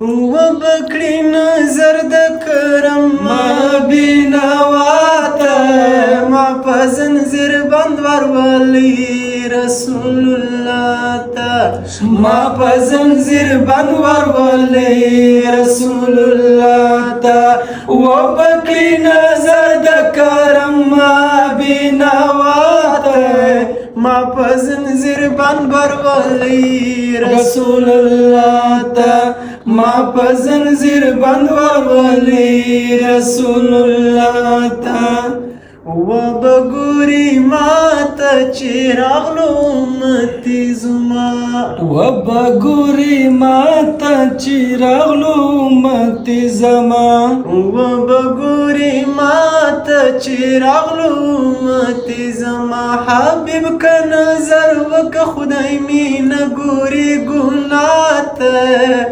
وبکړي نظر د کرم ما بینواته ما په زنځیر بند ورولي رسول الله ته ما په زنځیر بند ورولي رسول الله ته وبکړي نظر د کرم ما بینواته ما په زنځیر بند ورولي رسول الله ته ما په زنځیر بند ورولي رسول الله ته وبګوري ماته چې راغلو امتي زما وبګوري ماته چې راغلو امتي زما وبګوري ماته چې راغلو امتي زما حبيب که نظر وکه خدای مینه ګوري ګناه ته